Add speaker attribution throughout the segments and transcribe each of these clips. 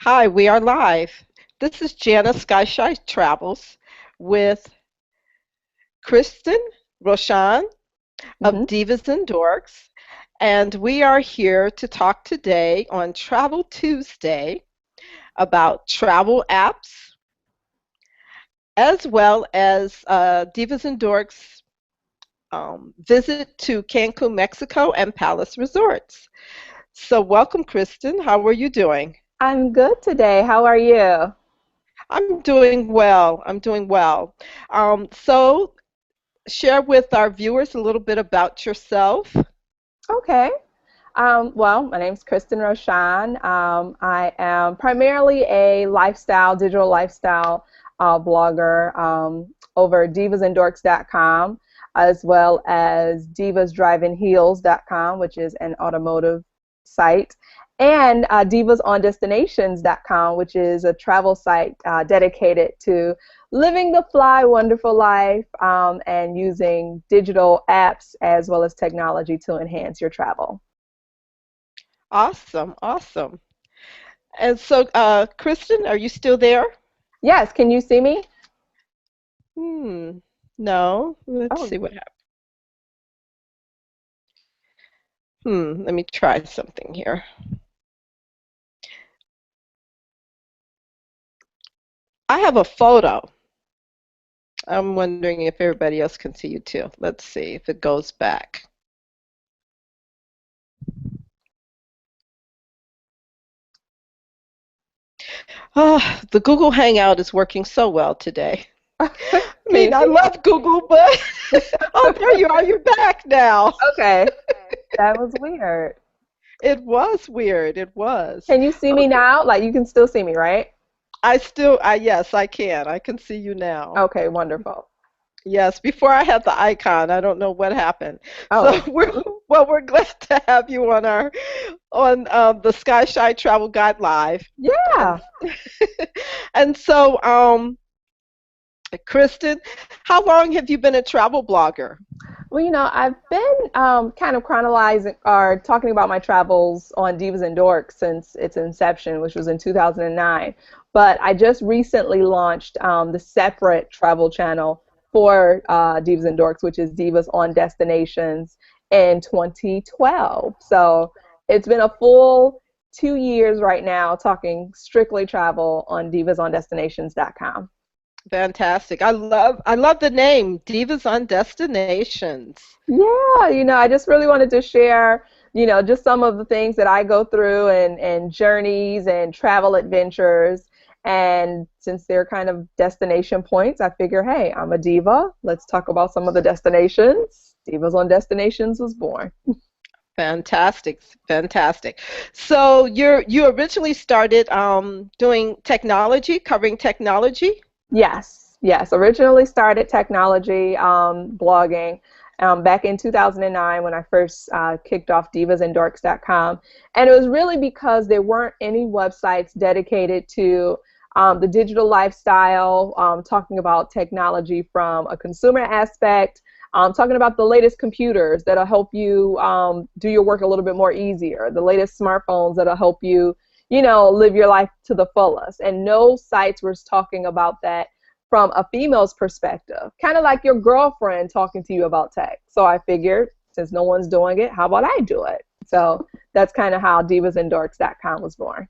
Speaker 1: Hi, we are live. This is Janice SkychiTravels with Christen Rochon of
Speaker 2: hmm
Speaker 1: Divas and Dorks, and we are here to talk today on Travel Tuesday about travel apps as well as Divas and Dorks visit to Cancun, Mexico and Palace Resorts. So welcome, Kristen. How are you doing?
Speaker 2: I'm good today. How are you?
Speaker 1: I'm doing well. I'm doing well. So share with our viewers a little bit about yourself.
Speaker 2: Okay. Well, my name's Christen Rochon. I am primarily a digital lifestyle blogger over divasanddorks.com as well as divasdrivingheels.com, which is an automotive site, and divasondestinations.com, which is a travel site dedicated to living the fly wonderful life and using digital apps as well as technology to enhance your travel.
Speaker 1: Awesome, awesome. And so, Kristen, are you still there?
Speaker 2: Yes, can you see me?
Speaker 1: Hmm. No. Let's
Speaker 2: Oh,
Speaker 1: see what happens. Let me try something here. I have a photo. I'm wondering if everybody else can see you too. Let's see if it goes back. Oh, the Google Hangout is working so well today. I mean,
Speaker 2: can
Speaker 1: I love Google, but oh, there you are. You're back now.
Speaker 2: okay, that was weird.
Speaker 1: It was weird. It was.
Speaker 2: Can you see me
Speaker 1: Okay.
Speaker 2: now? Like you can still see me, right?
Speaker 1: Yes, I can. I can see you now.
Speaker 2: Okay, wonderful.
Speaker 1: Yes, before I had the icon, I don't know what happened. So
Speaker 2: Oh,
Speaker 1: we're glad to have you on our on the Sky Shy Travel Guide Live, and
Speaker 2: yeah.
Speaker 1: and so Kristen, how long have you been a travel blogger?
Speaker 2: Well, I've been kind of chronologizing or talking about my travels on Divas and Dorks since its inception, which was in 2009. But I just recently launched the separate travel channel for Divas and Dorks, which is Divas on Destinations in 2012. So it's been a full 2 years right now talking strictly travel on divasondestinations.com.
Speaker 1: Fantastic. I love the name Divas on Destinations.
Speaker 2: Yeah, I just really wanted to share, just some of the things that I go through and journeys and travel adventures. And since they're kind of destination points, I figure, hey, I'm a diva. Let's talk about some of the destinations. Divas on Destinations was born.
Speaker 1: Fantastic, fantastic. So you originally started doing technology, covering technology.
Speaker 2: Yes, yes. Originally started technology blogging back in 2009 when I first kicked off divasanddorks.com. And it was really because there weren't any websites dedicated to the digital lifestyle, talking about technology from a consumer aspect, talking about the latest computers that'll help you do your work a little bit more easier, the latest smartphones that'll help you live your life to the fullest. And no sites was talking about that from a female's perspective, kind of like your girlfriend talking to you about tech. So I figured since no one's doing it, how about I do it? So that's kind of how divasanddorks.com was born.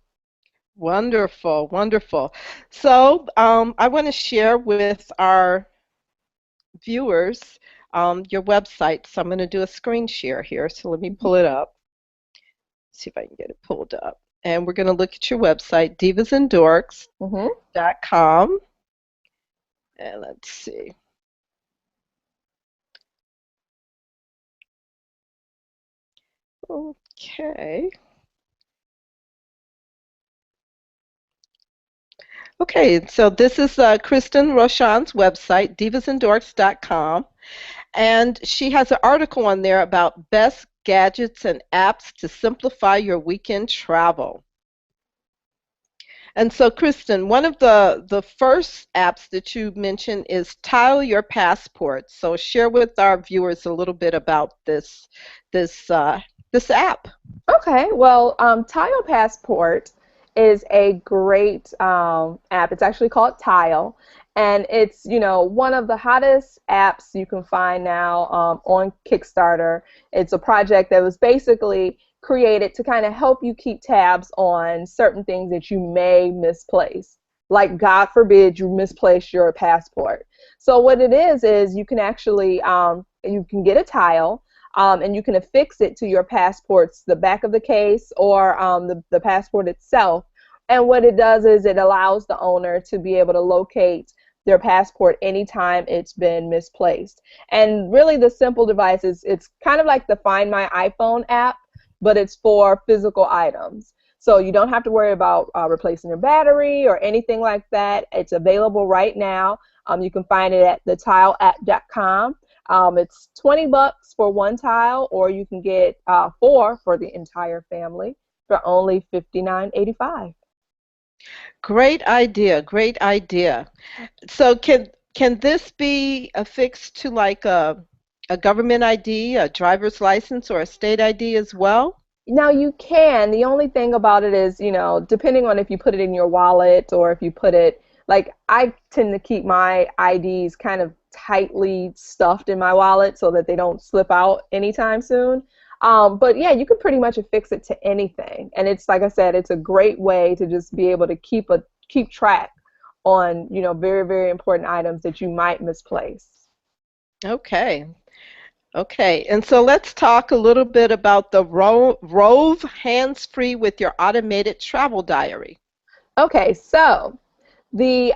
Speaker 1: Wonderful, wonderful. So I want to share with our viewers your website. So I'm going to do a screen share here. So let me pull it up. See if I can get it pulled up. And we're going to look at your website,
Speaker 2: Mm-hmm.
Speaker 1: divasanddorks.com. And let's see. Okay. Okay, so this is Christen Rochon's website, divasanddorks.com. And she has an article on there about best gadgets and apps to simplify your weekend travel. And so, Kristen, one of the first apps that you mentioned is Tile Your Passport. So, share with our viewers a little bit about this this app.
Speaker 2: Okay, well, Tile Passport is a great app. It's actually called Tile, and it's, one of the hottest apps you can find now on Kickstarter. It's a project that was basically created to kind of help you keep tabs on certain things that you may misplace. Like, God forbid you misplace your passport. So what it is you can actually you can get a tile, and you can affix it to your passports, the back of the case, or the passport itself. And what it does is it allows the owner to be able to locate their passport anytime it's been misplaced. And really the simple device is, it's kind of like the Find My iPhone app, but it's for physical items. So you don't have to worry about replacing your battery or anything like that. It's available right now. You can find it at thetileapp.com. It's $20 for one tile, or you can get 4 for the entire family for only $59.85.
Speaker 1: Great idea, great idea. So can this be affixed to like a government ID, a driver's license, or a state ID as well?
Speaker 2: Now you can. The only thing about it is, depending on if you put it in your wallet or if you put it, like, I tend to keep my IDs kind of tightly stuffed in my wallet so that they don't slip out anytime soon. But yeah, you can pretty much affix it to anything. And it's, like I said, it's a great way to just be able to keep track on, very, very important items that you might misplace.
Speaker 1: Okay. Okay. And so let's talk a little bit about the Rove hands-free with your automated travel diary.
Speaker 2: Okay, so the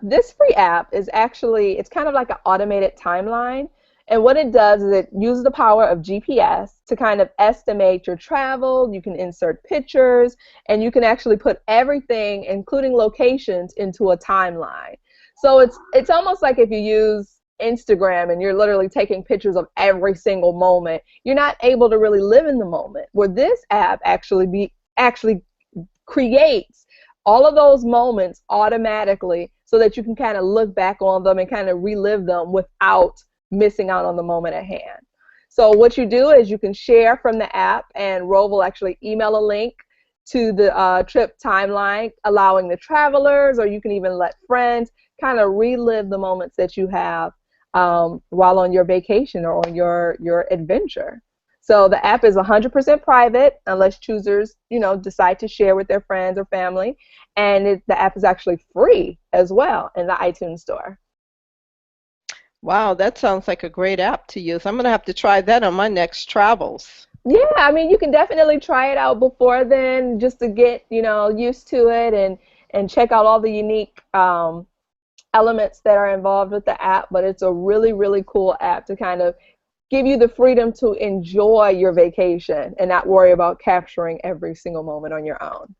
Speaker 2: this free app is actually, it's kind of like an automated timeline. And what it does is it uses the power of GPS to kind of estimate your travel. You can insert pictures, and you can actually put everything, including locations, into a timeline. So it's almost like if you use Instagram and you're literally taking pictures of every single moment, you're not able to really live in the moment. Where this app actually creates all of those moments automatically so that you can kind of look back on them and kind of relive them without missing out on the moment at hand. So what you do is you can share from the app, and Rove will actually email a link to the trip timeline, allowing the travelers, or you can even let friends kind of relive the moments that you have while on your vacation or on your adventure. So the app is 100% private unless choosers, decide to share with their friends or family. And the app is actually free as well in the iTunes store.
Speaker 1: Wow, that sounds like a great app to use. I'm going to have to try that on my next travels.
Speaker 2: Yeah, I mean, you can definitely try it out before then, just to get, used to it, and check out all the unique elements that are involved with the app. But it's a really, really cool app to kind of give you the freedom to enjoy your vacation and not worry about capturing every single moment on your own.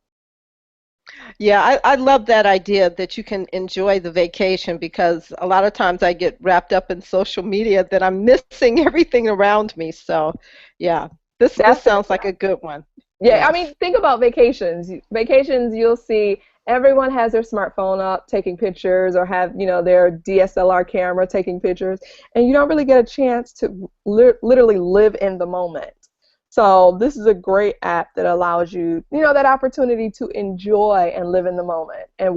Speaker 1: Yeah, I love that idea that you can enjoy the vacation, because a lot of times I get wrapped up in social media that I'm missing everything around me. So, yeah, this sounds like a good one.
Speaker 2: Yeah, I
Speaker 1: Yes.
Speaker 2: mean, think about vacations. Vacations, you'll see everyone has their smartphone up taking pictures, or have, their DSLR camera taking pictures, and you don't really get a chance to literally live in the moment. So this is a great app that allows you, that opportunity to enjoy and live in the moment and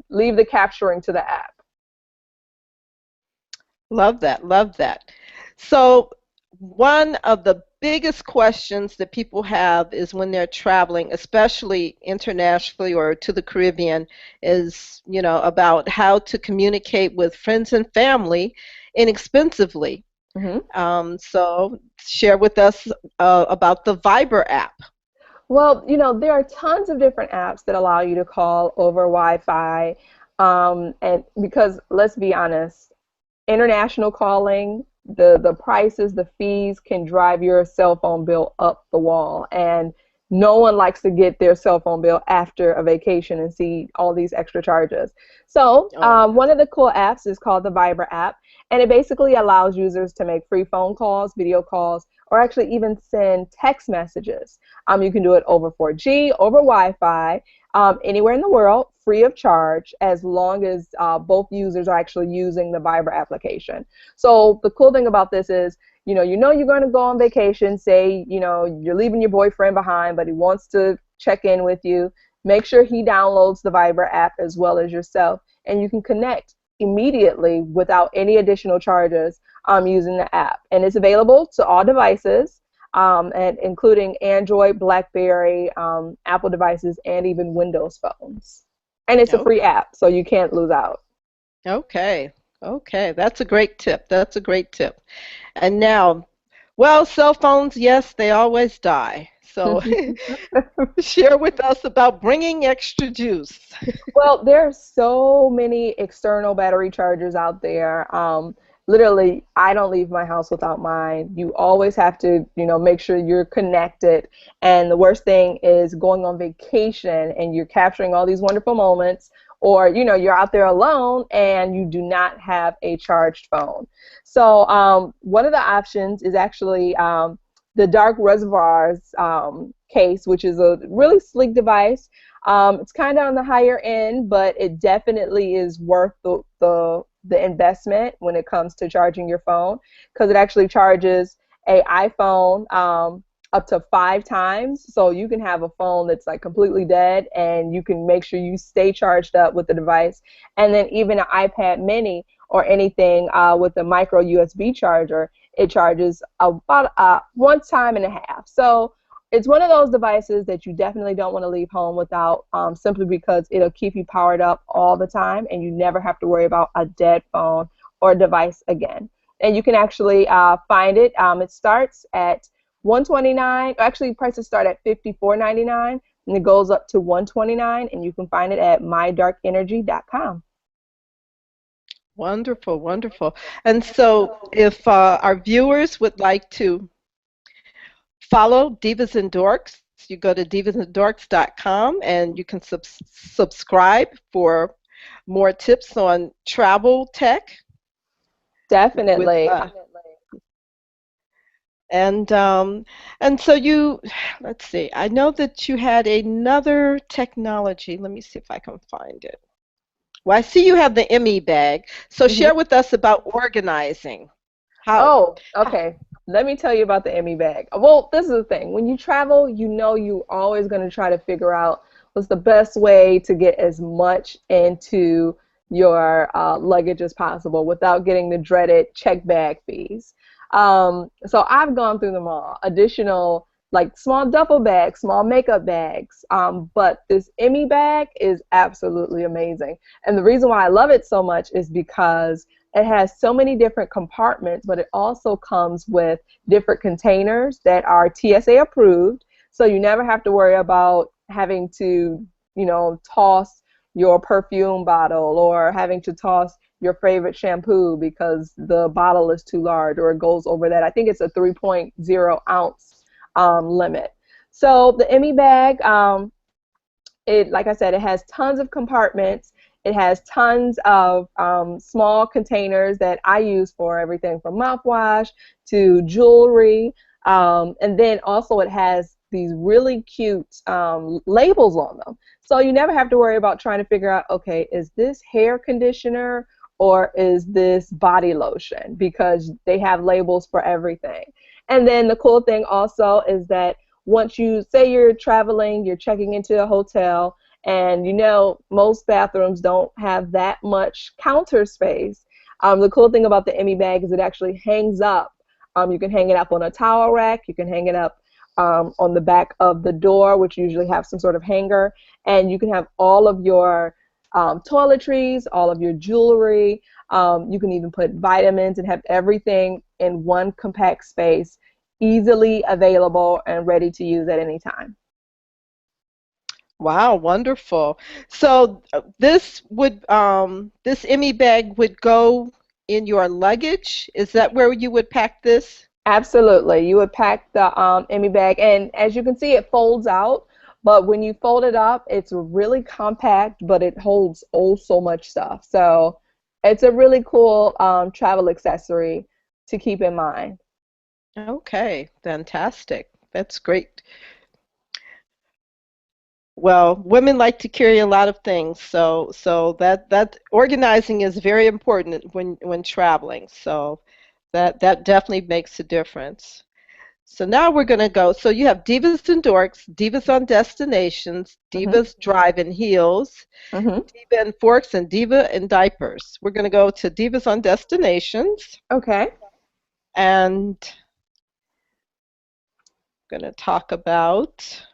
Speaker 2: leave the capturing to the app.
Speaker 1: Love that, love that. So one of the biggest questions that people have is when they're traveling, especially internationally or to the Caribbean, is, about how to communicate with friends and family inexpensively. So share with us about the Viber app.
Speaker 2: Well, there are tons of different apps that allow you to call over Wi-Fi, and because, let's be honest, international calling, the prices, the fees can drive your cell phone bill up the wall, and no one likes to get their cell phone bill after a vacation and see all these extra charges. So one of the cool apps is called the Viber app, and it basically allows users to make free phone calls, video calls, or actually even send text messages. You can do it over 4G, over Wi-Fi, anywhere in the world, free of charge, as long as both users are actually using the Viber application. So the cool thing about this is, you're going to go on vacation, say, you're leaving your boyfriend behind, but he wants to check in with you. make sure he downloads the Viber app as well as yourself, and you can connect immediately without any additional charges using the app. And it's available to all devices, and including Android, BlackBerry, Apple devices, and even Windows phones. And it's a free
Speaker 1: Okay.
Speaker 2: app, so you can't lose out.
Speaker 1: Okay. Okay. That's a great tip. That's a great tip. And now, well, cell phones, yes, they always die. So share with us about bringing extra juice.
Speaker 2: Well, there are so many external battery chargers out there. Literally, I don't leave my house without mine. You always have to, make sure you're connected. And the worst thing is going on vacation and you're capturing all these wonderful moments, or, you're out there alone and you do not have a charged phone. So, one of the options is actually the Dark Reservoirs case, which is a really sleek device. It's kind of on the higher end, but it definitely is worth the investment when it comes to charging your phone, because it actually charges a iPhone up to 5 times. So you can have a phone that's like completely dead, and you can make sure you stay charged up with the device. And then even an iPad mini or anything with a micro USB charger, it charges about 1.5 times. So it's one of those devices that you definitely don't want to leave home without, simply because it'll keep you powered up all the time, and you never have to worry about a dead phone or device again. And you can actually find it. It starts at $129. Actually, prices start at $54.99, and it goes up to $129, and you can find it at mydarkenergy.com.
Speaker 1: Wonderful, wonderful. And so if our viewers would like to follow Divas and Dorks, you go to divasanddorks.com and you can subscribe for more tips on travel tech with
Speaker 2: Definitely.
Speaker 1: and and so you let's see. I know that you had another technology. Let me see if I can find it. Well, I see you have the ME bag. So
Speaker 2: Mhm.
Speaker 1: share with us about organizing. How,
Speaker 2: Oh,
Speaker 1: how
Speaker 2: okay. Let me tell you about the Emmy bag. Well, this is the thing. When you travel, you're always going to try to figure out what's the best way to get as much into your luggage as possible without getting the dreaded check bag fees. So I've gone through them all. Additional, like small duffel bags, small makeup bags. But this Emmy bag is absolutely amazing. And the reason why I love it so much is because it has so many different compartments, but it also comes with different containers that are TSA approved. So you never have to worry about having to, toss your perfume bottle, or having to toss your favorite shampoo because the bottle is too large or it goes over that. I think it's a 3.0 ounce limit. So the Emmy bag, like I said, it has tons of compartments. It has tons of small containers that I use for everything from mouthwash to jewelry. And then also it has these really cute labels on them. So you never have to worry about trying to figure out, okay, is this hair conditioner or is this body lotion? Because they have labels for everything. And then the cool thing also is that once you say you're traveling, you're checking into a hotel, and most bathrooms don't have that much counter space. The cool thing about the Emmy bag is it actually hangs up. You can hang it up on a towel rack. You can hang it up on the back of the door, which usually have some sort of hanger, and you can have all of your toiletries, all of your jewelry. You can even put vitamins and have everything in one compact space, easily available and ready to use at any time.
Speaker 1: Wow, wonderful. So this Emmy bag would go in your luggage. Is that where you would pack this?
Speaker 2: Absolutely. You would pack the Emmy bag, and as you can see, it folds out. But when you fold it up, it's really compact, but it holds oh so much stuff. So it's a really cool travel accessory to keep in mind.
Speaker 1: Okay, fantastic. That's great. Well, women like to carry a lot of things, so that organizing is very important when traveling. So that definitely makes a difference. So now we're going to go. So you have Divas and Dorks, Divas on Destinations,
Speaker 2: Mm-hmm.
Speaker 1: Divas Drive in Heels,
Speaker 2: Mm-hmm.
Speaker 1: Diva in Forks, and Diva in Diapers. We're going to go to Divas on Destinations,
Speaker 2: Okay.
Speaker 1: and I'm going to talk about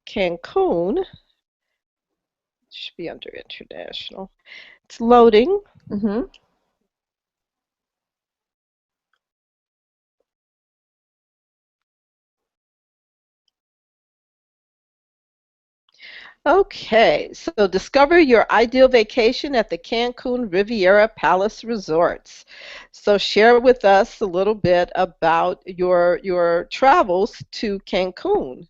Speaker 1: Cancun. Should be under International. It's loading.
Speaker 2: Mm-hmm.
Speaker 1: Okay, so discover your ideal vacation at the Cancun Riviera Palace Resorts. So share with us a little bit about your travels to Cancun.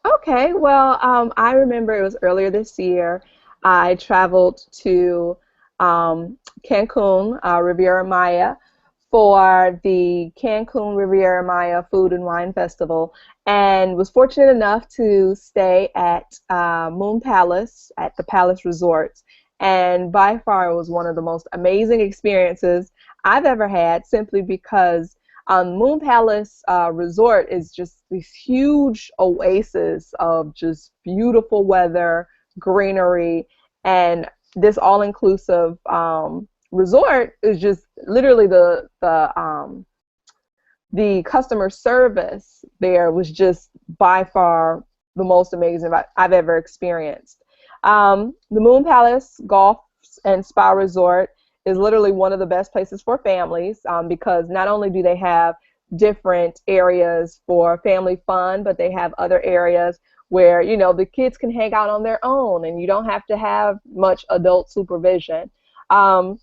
Speaker 2: Okay, well, I remember it was earlier this year. I traveled to Cancun, Riviera Maya, for the Cancun Riviera Maya Food and Wine Festival, and was fortunate enough to stay at Moon Palace at the Palace Resorts. And by far, it was one of the most amazing experiences I've ever had, simply because Moon Palace Resort is just this huge oasis of just beautiful weather, greenery, and this all-inclusive resort is just literally the customer service there was just by far the most amazing I've ever experienced. The Moon Palace Golf and Spa Resort is literally one of the best places for families because not only do they have different areas for family fun, but they have other areas where, you know, the kids can hang out on their own and you don't have to have much adult supervision. Um,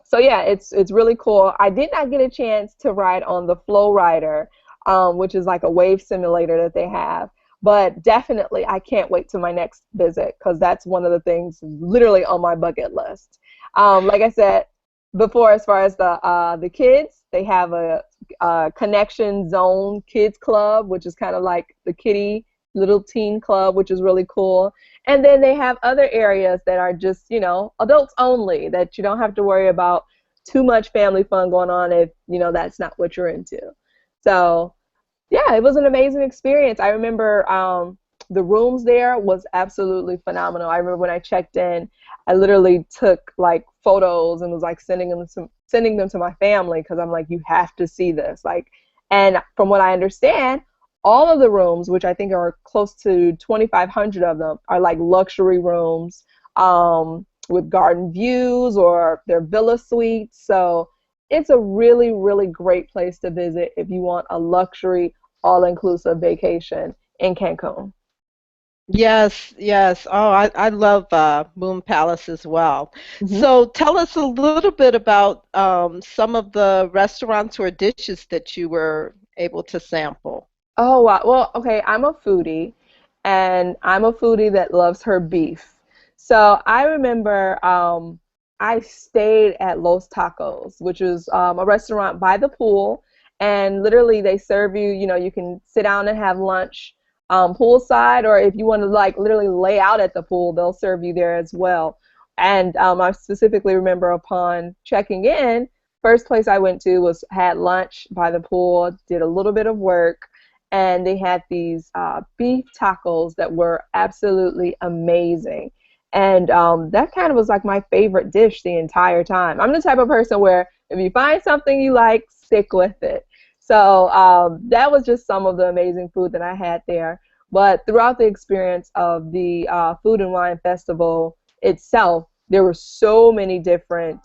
Speaker 2: so yeah, it's really cool. I did not get a chance to ride on the Flow Rider, which is like a wave simulator that they have. But definitely, I can't wait to my next visit because that's one of the things literally on my bucket list. Like I said before, as far as the kids, they have a Connection Zone Kids Club, which is kind of like the kiddie little teen club, which is really cool. And then they have other areas that are just, you know, adults only, that you don't have to worry about too much family fun going on if, you know, that's not what you're into. So, yeah, it was an amazing experience. I remember the rooms there was absolutely phenomenal. I remember when I checked in, I literally took like photos and was like sending them to my family because I'm like, you have to see this. Like, and from what I understand, all of the rooms, which I think are close to 2,500 of them, are like luxury rooms with garden views or they're villa suites. So it's a really, really great place to visit if you want a luxury, all-inclusive vacation in Cancun.
Speaker 1: Yes, yes. Oh, I love Moon Palace as well.
Speaker 2: Hmm.
Speaker 1: So tell us a little bit about some of the restaurants or dishes that you were able to sample.
Speaker 2: Oh, wow. Well, okay, I'm a foodie, and I'm a foodie that loves her beef. So I remember I stayed at Los Tacos, which is a restaurant by the pool, and literally they serve you, you know, you can sit down and have lunch poolside, or if you want to like literally lay out at the pool, they'll serve you there as well. And I specifically remember upon checking in, first place I went to was had lunch by the pool, did a little bit of work, and they had these beef tacos that were absolutely amazing. And that kind of was like my favorite dish the entire time. I'm the type of person where if you find something you like, stick with it. So that was just some of the amazing food that I had there. But throughout the experience of the Food and Wine Festival itself, there were so many different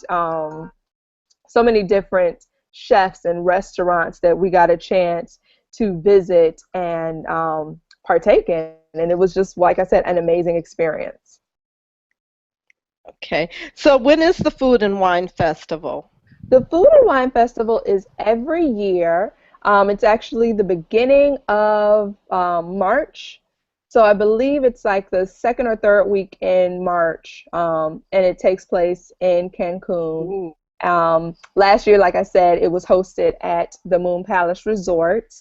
Speaker 2: chefs and restaurants that we got a chance to visit and partake in. And it was just, like I said, an amazing experience.
Speaker 1: Okay. So when is the Food and Wine Festival?
Speaker 2: The Food and Wine Festival is every year. It's actually the beginning of March. So I believe it's like the second or third week in March, and it takes place in Cancun.
Speaker 1: Ooh.
Speaker 2: Last year, like I said, it was hosted at the Moon Palace Resort,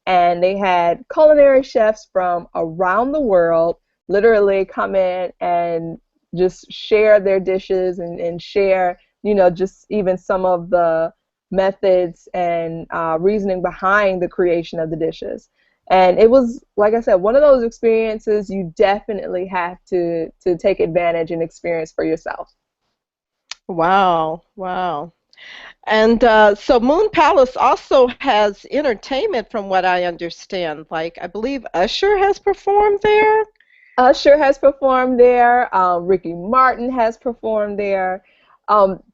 Speaker 2: and they had culinary chefs from around the world literally come in and just share their dishes and share, you know, just even some of the methods and reasoning behind the creation of the dishes. And it was, like I said, one of those experiences you definitely have to take advantage and experience for yourself.
Speaker 1: Wow, wow. And so Moon Palace also has entertainment from what I understand. Like I believe Usher has performed there.
Speaker 2: Usher has performed there. Ricky Martin has performed there.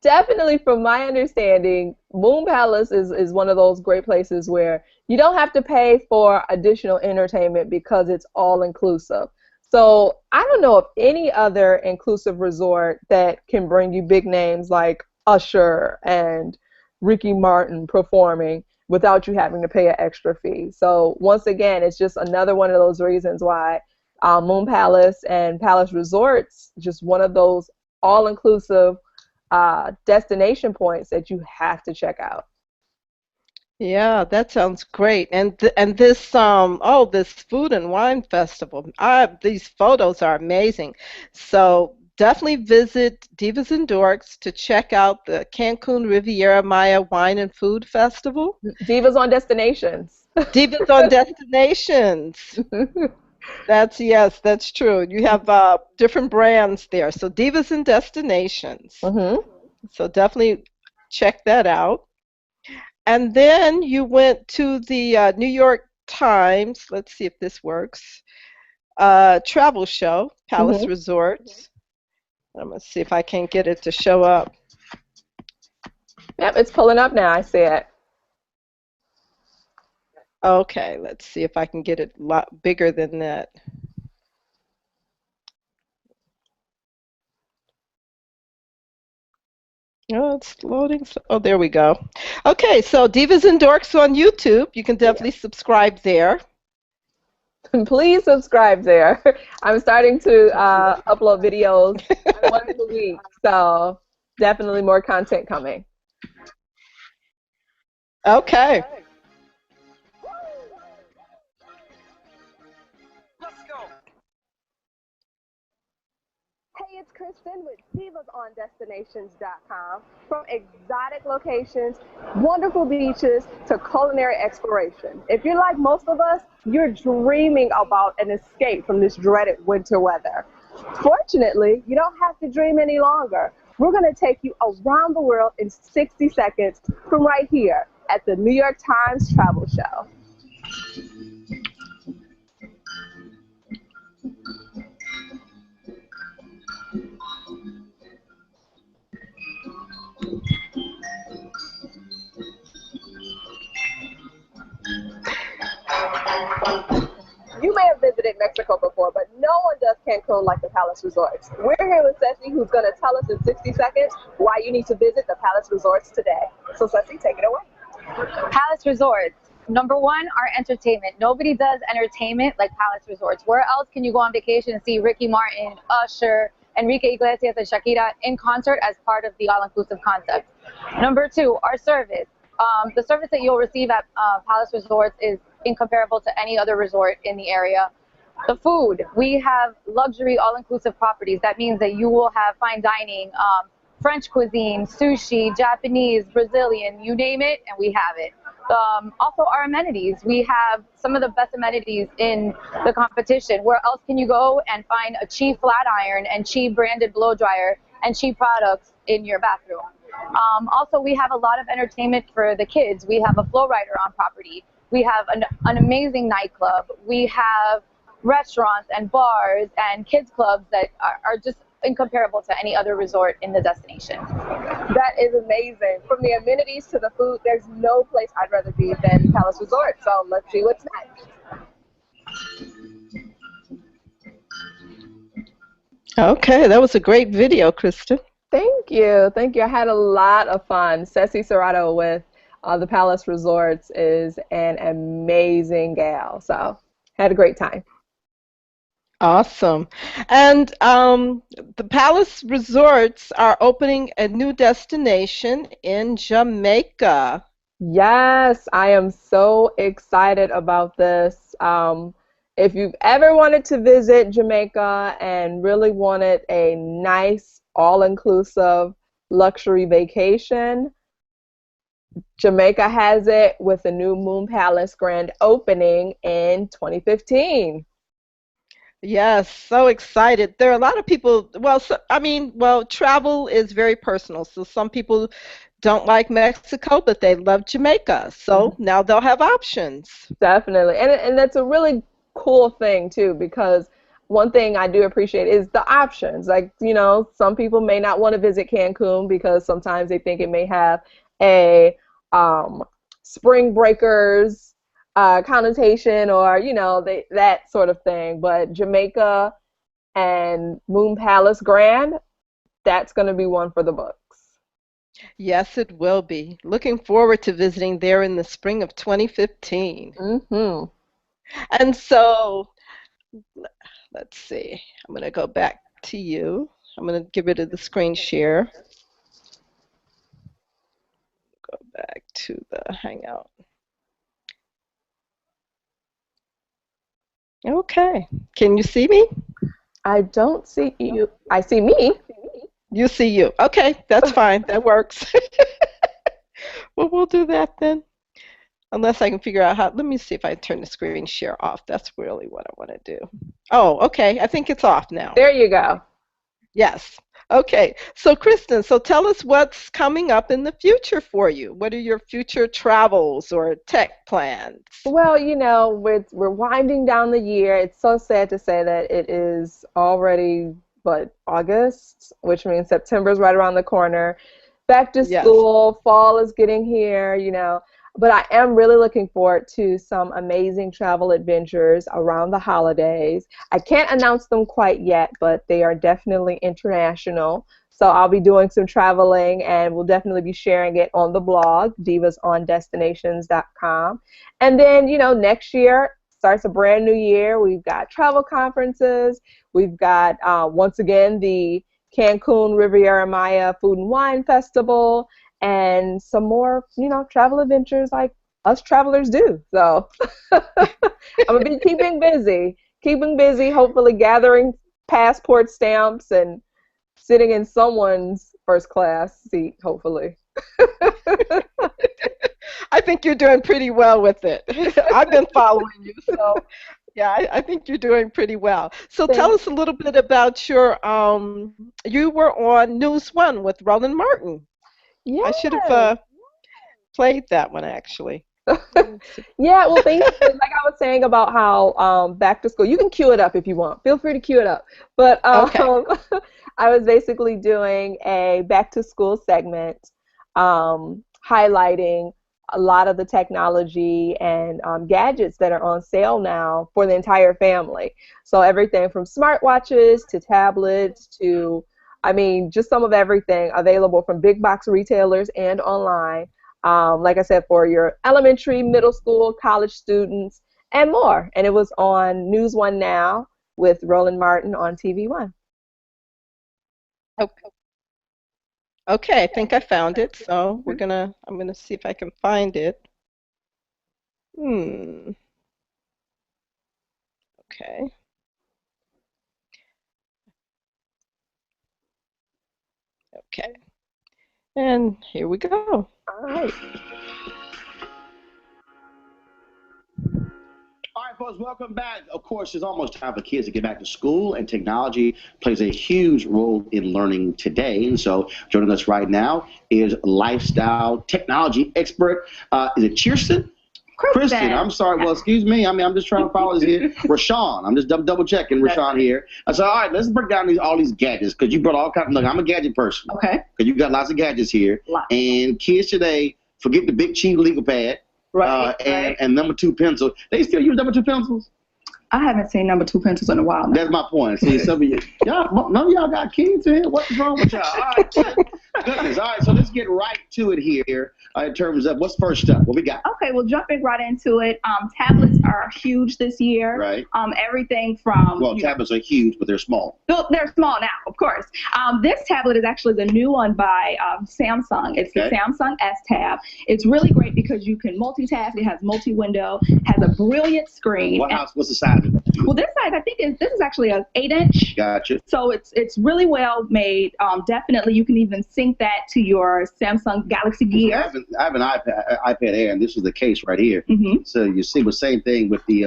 Speaker 2: Definitely, from my understanding, Moon Palace is one of those great places where you don't have to pay for additional entertainment because it's all inclusive. So I don't know of any other inclusive resort that can bring you big names like Usher and Ricky Martin performing without you having to pay an extra fee. So once again, it's just another one of those reasons why Moon Palace and Palace Resorts, just one of those all-inclusive destination points that you have to check out.
Speaker 1: Yeah, that sounds great. And this this food and wine festival. These photos are amazing. So definitely visit Divas and Dorks to check out the Cancun Riviera Maya Wine and Food Festival.
Speaker 2: Divas on Destinations.
Speaker 1: Divas on Destinations. Yes, that's true. You have different brands there. So Divas and Destinations.
Speaker 2: Hmm.
Speaker 1: So definitely check that out. And then you went to the New York Times, let's see if this works, travel show, Palace
Speaker 2: Hmm.
Speaker 1: Resorts. I'm going to see if I can get it to show up.
Speaker 2: Yep, it's pulling up now. I see it.
Speaker 1: Okay, let's see if I can get it a lot bigger than that. Oh, it's loading. Oh, there we go. Okay, so Divas and Dorks on YouTube. You can definitely subscribe there.
Speaker 2: Please subscribe there. I'm starting to upload videos once a week, so definitely more content coming.
Speaker 1: Okay.
Speaker 2: Hey, it's Kristen with divasondestinations.com. From exotic locations, wonderful beaches, to culinary exploration. If you're like most of us, you're dreaming about an escape from this dreaded winter weather. Fortunately, you don't have to dream any longer. We're going to take you around the world in 60 seconds from right here at the New York Times Travel Show. You may have visited Mexico before, but no one does Cancun like the Palace Resorts. We're here with Ceci, who's going to tell us in 60 seconds why you need to visit the Palace Resorts today. So Ceci, take it away.
Speaker 3: Palace Resorts. Number one, our entertainment. Nobody does entertainment like Palace Resorts. Where else can you go on vacation and see Ricky Martin, Usher, Enrique Iglesias, and Shakira in concert as part of the all-inclusive concept? Number two, our service. The service that you'll receive at Palace Resorts is incomparable to any other resort in the area. The food. We have luxury all-inclusive properties. That means that you will have fine dining, French cuisine, sushi, Japanese, Brazilian, you name it, and we have it. Also, our amenities. We have some of the best amenities in the competition. Where else can you go and find a cheap flat iron and cheap branded blow dryer and cheap products in your bathroom? Also, we have a lot of entertainment for the kids. We have a flow rider on property. We have an amazing nightclub. We have restaurants and bars and kids clubs that are just incomparable to any other resort in the destination.
Speaker 2: That is amazing. From the amenities to the food, there's no place I'd rather be than Palace Resort. So let's see what's next.
Speaker 1: Okay, that was a great video, Kristen.
Speaker 2: Thank you. Thank you. I had a lot of fun. Ceci Serrato with the Palace Resorts is an amazing gal. So had a great time.
Speaker 1: Awesome. And the Palace Resorts are opening a new destination in Jamaica.
Speaker 2: Yes, I am so excited about this. If you've ever wanted to visit Jamaica and really wanted a nice, all-inclusive luxury vacation, Jamaica has it with the new Moon Palace grand opening in 2015.
Speaker 1: Yes, so excited. There are a lot of people, well, so, I mean, well, travel is very personal. So some people don't like Mexico, but they love Jamaica. So now they'll have options.
Speaker 2: Definitely. And that's a really cool thing too, because one thing I do appreciate is the options. Like, some people may not want to visit Cancun because sometimes they think it may have a um, spring breakers connotation, or, that sort of thing. But Jamaica and Moon Palace Grand, that's going to be one for the books.
Speaker 1: Yes, it will be. Looking forward to visiting there in the spring of 2015.
Speaker 2: Mm-hmm.
Speaker 1: And so, let's see. I'm going to go back to you. I'm going to get rid of the screen share. Go back to the Hangout. Okay. Can you see me?
Speaker 2: I don't see you. I see me.
Speaker 1: You see you. Okay, that's fine. That works. Well, we'll do that then. Unless I can figure out how. Let me see if I turn the screen share off. That's really what I want to do. Oh, okay. I think it's off now.
Speaker 2: There you go.
Speaker 1: Yes. Okay. So, Christen, so tell us what's coming up in the future for you. What are your future travels or tech plans?
Speaker 2: Well, we're winding down the year. It's so sad to say that it is already, August, which means September's right around the corner. Back to
Speaker 1: Yes.
Speaker 2: school, fall is getting here, But I am really looking forward to some amazing travel adventures around the holidays. I can't announce them quite yet, but they are definitely international. So I'll be doing some traveling, and we'll definitely be sharing it on the blog, divasondestinations.com. And then, next year starts a brand new year. We've got travel conferences. We've got, once again, the Cancun Riviera Maya Food and Wine Festival, and some more, travel adventures like us travelers do. So I'm going to be keeping busy, hopefully gathering passport stamps and sitting in someone's first class seat, hopefully.
Speaker 1: I think you're doing pretty well with it. I've been following you, so yeah, I think you're doing pretty well. So tell us a little bit about your, you were on News One with Roland Martin.
Speaker 2: Yeah.
Speaker 1: I should have played that one, actually.
Speaker 2: Yeah, well, basically, like I was saying about how back to school, you can cue it up if you want. Feel free to cue it up. But
Speaker 1: Okay.
Speaker 2: I was basically doing a back to school segment, highlighting a lot of the technology and gadgets that are on sale now for the entire family. So everything from smartwatches to tablets to, just some of everything available from big box retailers and online. Like I said, for your elementary, middle school, college students, and more. And it was on News One Now with Roland Martin on TV One.
Speaker 1: Okay. Okay, I think I found it. So I'm gonna see if I can find it. Okay. Okay. And here we go.
Speaker 2: All right.
Speaker 4: All right, folks, welcome back. Of course, it's almost time for kids to get back to school, and technology plays a huge role in learning today. And so joining us right now is lifestyle technology expert. Is it Kirsten? Christen, I'm sorry. Well, excuse me. I'm just trying to follow this here. Rochon. I'm just double checking Rochon here. I said, all right, let's break down all these gadgets, because you brought all kinds. Look, I'm a gadget person.
Speaker 5: Okay.
Speaker 4: Because you got lots of gadgets here. And kids today forget the big cheap legal pad.
Speaker 5: Right.
Speaker 4: And number 2 pencil. They still use number 2 pencils?
Speaker 5: I haven't seen number 2 pencils in a while now.
Speaker 4: That's my point. See, some of none of y'all got kids in here. What's wrong with y'all? All right, goodness. All right, so let's get right to it here in terms of what's first up. What we got?
Speaker 5: Okay, well, jumping right into it, tablets are huge this year.
Speaker 4: Right.
Speaker 5: Everything from...
Speaker 4: Well, tablets are huge, but they're small.
Speaker 5: They're small now, of course. This tablet is actually the new one by Samsung. It's the Samsung S Tab. It's really great because you can multitask. It has multi-window, has a brilliant screen.
Speaker 4: What's the size of it?
Speaker 5: Well, this size, I think, this is actually an 8-inch.
Speaker 4: Gotcha.
Speaker 5: So it's really well made. Definitely, you can even sync sync that to your Samsung Galaxy Gear.
Speaker 4: I have an iPad Air, and this is the case right here. So you see the same thing with the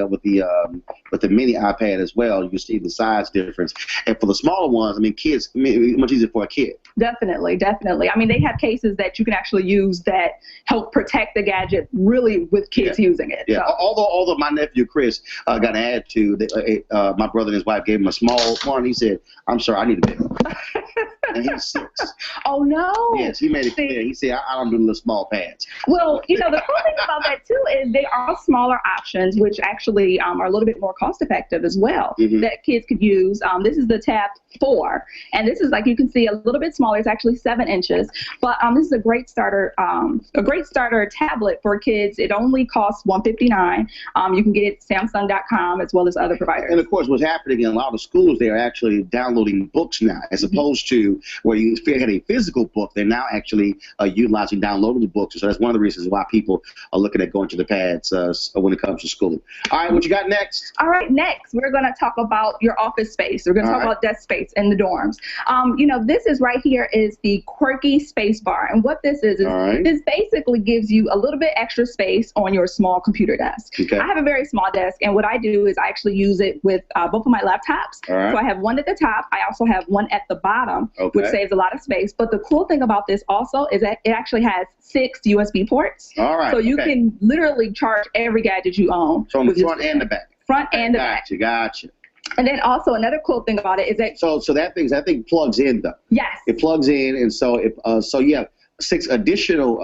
Speaker 4: mini iPad as well. You see the size difference, and for the smaller ones, I mean, kids, much easier for a kid.
Speaker 5: Definitely, definitely. I mean, they have cases that you can actually use that help protect the gadget really with kids using it.
Speaker 4: Yeah.
Speaker 5: So.
Speaker 4: Although my nephew Chris got an attitude, my brother and his wife gave him a small one. He said, "I'm sorry, I need a big one." And he's 6.
Speaker 5: Oh no.
Speaker 4: Yes, he made it clear. He said, I don't do the small pads.
Speaker 5: Well, you know, the cool thing about that too is they are smaller options, which actually are a little bit more cost effective as well, that kids could use. This is the Tab 4, and this is, like you can see, a little bit smaller. It's actually 7 inches, but this is a great starter tablet for kids. It only costs $159. You can get it at Samsung.com as well as other providers.
Speaker 4: And of course, what's happening in a lot of schools, they are actually downloading books now, as opposed to where you had a physical book. They're now actually utilizing downloadable books. So that's one of the reasons why people are looking at going to the pads when it comes to school. All right, what you got next?
Speaker 5: All right, next we're going to talk about your office space. We're going to talk about desk space in the dorms. You know, this is right here is the Quirky Space Bar, and what this is this basically gives you a little bit extra space on your small computer desk.
Speaker 4: Okay.
Speaker 5: I have a very small desk, and what I do is I actually use it with both of my laptops. So I have one at the top. I also have one at the bottom, which saves a lot of space. But the cool thing about this also is that it actually has 6 USB ports. So you can literally charge every gadget you own.
Speaker 4: So on the front and the back.
Speaker 5: Front and the back.
Speaker 4: Gotcha.
Speaker 5: And then also another cool thing about it is that
Speaker 4: so that thing plugs in though.
Speaker 5: Yes.
Speaker 4: It plugs in, and so you have 6 additional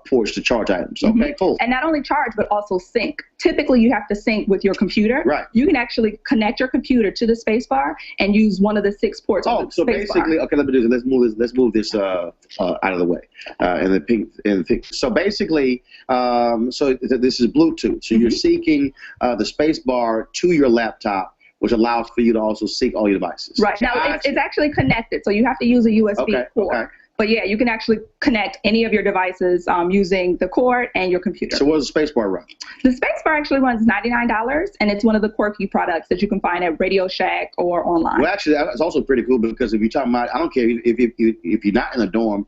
Speaker 4: ports to charge items. Okay, cool.
Speaker 5: And not only charge, but also sync. Typically, you have to sync with your computer.
Speaker 4: Right.
Speaker 5: You can actually connect your computer to the space bar and use one of the 6 ports.
Speaker 4: Oh, so basically, okay, let me do this. Let's move this out of the way. And the pink and the so basically, so this is Bluetooth. So you're syncing the space bar to your laptop, which allows for you to also sync all your devices.
Speaker 5: Right. Now, it's actually connected, so you have to use a USB port. Okay. But yeah, you can actually connect any of your devices using the cord and your computer.
Speaker 4: So what does the spacebar run?
Speaker 5: The spacebar actually runs $99, and it's one of the Quirky products that you can find at Radio Shack or online.
Speaker 4: Well, actually, that's also pretty cool because if you're talking about, I don't care if you're not in a dorm,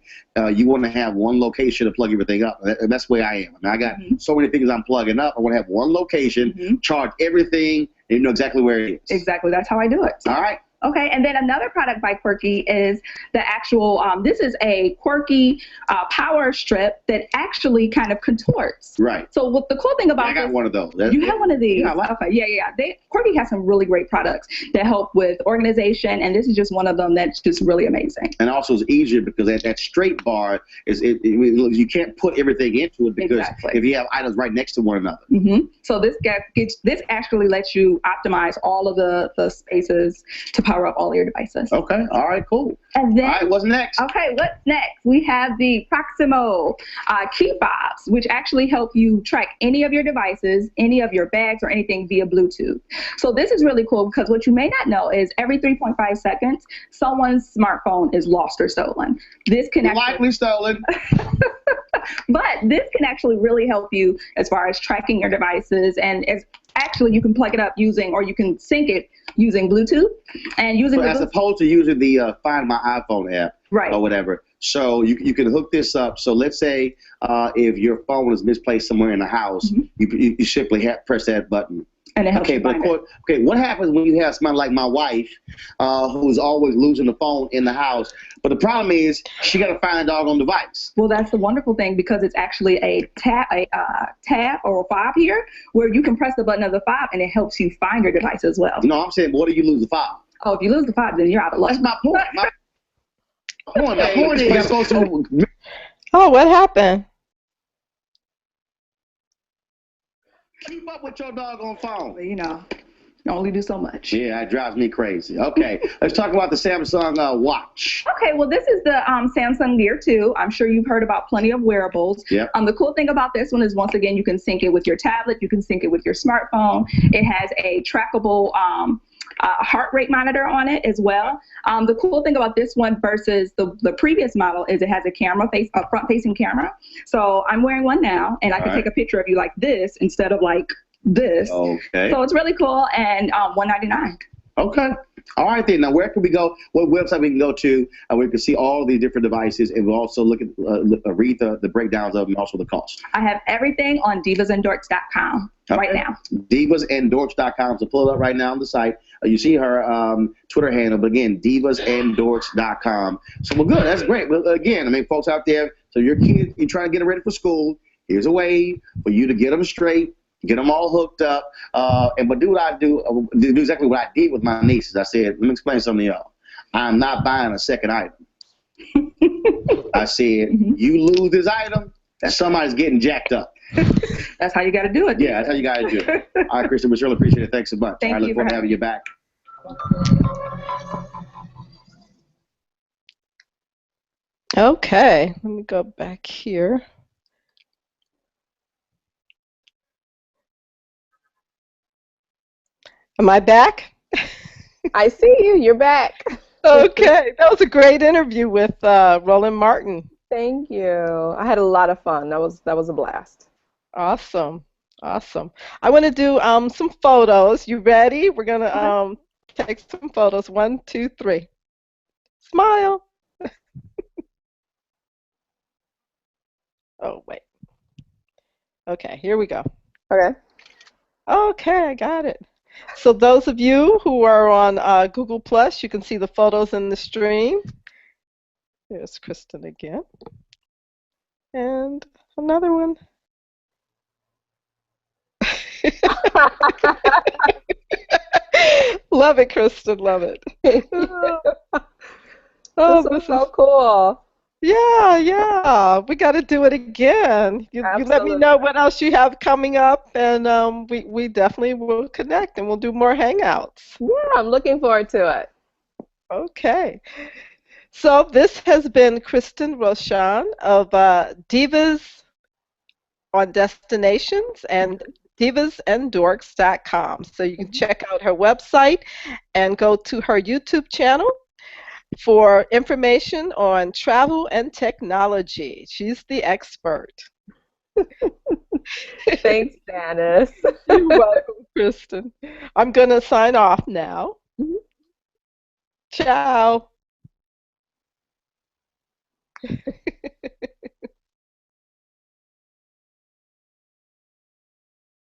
Speaker 4: you want to have one location to plug everything up. That's the way I am. I mean, I got so many things I'm plugging up. I want to have one location, charge everything, and you know exactly where it is.
Speaker 5: Exactly. That's how I do it.
Speaker 4: All right.
Speaker 5: Okay, and then another product by Quirky is the actual, this is a Quirky power strip that actually kind of contorts.
Speaker 4: Right.
Speaker 5: So what the cool thing about
Speaker 4: I got one of those.
Speaker 5: You have one of these?
Speaker 4: Yeah,
Speaker 5: okay, yeah. Quirky has some really great products that help with organization, and this is just one of them that's just really amazing.
Speaker 4: And also it's easier because that straight bar, you can't put everything into it because if you have items right next to one another.
Speaker 5: So this actually lets you optimize all of the spaces to power up all your devices.
Speaker 4: Okay. All right. Cool.
Speaker 5: And then,
Speaker 4: all right. What's next?
Speaker 5: Okay. What's next? We have the Proximo key fobs, which actually help you track any of your devices, any of your bags, or anything via Bluetooth. So this is really cool because what you may not know is every 3.5 seconds, someone's smartphone is lost or stolen. This can
Speaker 4: likely stolen.
Speaker 5: But this can actually really help you as far as tracking your devices, and actually you can plug it up using, or you can sync it using Bluetooth, and using
Speaker 4: as opposed to using the Find My iPhone app,
Speaker 5: right,
Speaker 4: or whatever. So you can hook this up. So let's say if your phone is misplaced somewhere in the house, you simply press that button.
Speaker 5: And it helps you find
Speaker 4: it. What happens when you have somebody like my wife who's always losing the phone in the house? But the problem is she got to find a doggone device.
Speaker 5: Well, that's the wonderful thing because it's actually a tab or a fob here where you can press the button of the fob and it helps you find your device as well.
Speaker 4: No, I'm saying, what do you lose the fob?
Speaker 5: Oh, if you lose the fob, then you're out of luck.
Speaker 4: That's my point. My point is you're supposed to...
Speaker 1: Oh, what happened?
Speaker 4: Keep up with your doggone phone.
Speaker 5: Well, you know, you only do so much.
Speaker 4: Yeah, it drives me crazy. Okay, let's talk about the Samsung Watch.
Speaker 5: Okay, well, this is the Samsung Gear 2. I'm sure you've heard about plenty of wearables.
Speaker 4: Yep.
Speaker 5: The cool thing about this one is, once again, you can sync it with your tablet. You can sync it with your smartphone. It has a trackable heart rate monitor on it as well. The cool thing about this one versus the previous model is it has a front-facing camera. So I'm wearing one now, and I can take a picture of you like this instead of like this.
Speaker 4: Okay.
Speaker 5: So it's really cool, and $199.
Speaker 4: Okay. All right, then. Now, where can we go? What website we can go to? We can see all these different devices, and we'll also look at read the breakdowns of them and also the cost.
Speaker 5: I have everything on divasanddorks.com right now.
Speaker 4: Divasanddorks.com. So pull it up right now on the site. You see her Twitter handle, but again, divasanddorks.com. So we're good. That's great. Well, again, I mean, folks out there, so your kids, you're trying to get them ready for school. Here's a way for you to get them straight. Get them all hooked up, but do what I do exactly what I did with my nieces. I said, let me explain something to y'all. I'm not buying a second item. I said, you lose this item, that somebody's getting jacked up.
Speaker 5: That's how you got to do it.
Speaker 4: Yeah, that's how you got to do it. All right, Christen, we really appreciate it. Thanks so much.
Speaker 5: Thank
Speaker 4: I look forward to having you back.
Speaker 1: Okay, let me go back here. Am I back?
Speaker 2: I see you. You're back.
Speaker 1: Okay, that was a great interview with Roland Martin.
Speaker 2: Thank you. I had a lot of fun. That was a blast.
Speaker 1: Awesome, awesome. I want to do some photos. You ready? We're gonna take some photos. 1, 2, 3. Smile. Oh wait. Okay, here we go.
Speaker 2: Okay.
Speaker 1: Okay, I got it. So those of you who are on Google Plus, you can see the photos in the stream. Here's Christen again. And another one. Love it, Christen, love it.
Speaker 2: Oh, this is so cool.
Speaker 1: Yeah. We got to do it again. You let me know what else you have coming up, and we definitely will connect, and we'll do more Hangouts.
Speaker 2: Yeah, I'm looking forward to it.
Speaker 1: Okay. So this has been Christen Rochon of Divas on Destinations and divasanddorks.com. So you can check out her website and go to her YouTube channel for information on travel and technology. She's the expert.
Speaker 2: Thanks, Janice.
Speaker 1: You're welcome, Christen. I'm going to sign off now. Ciao.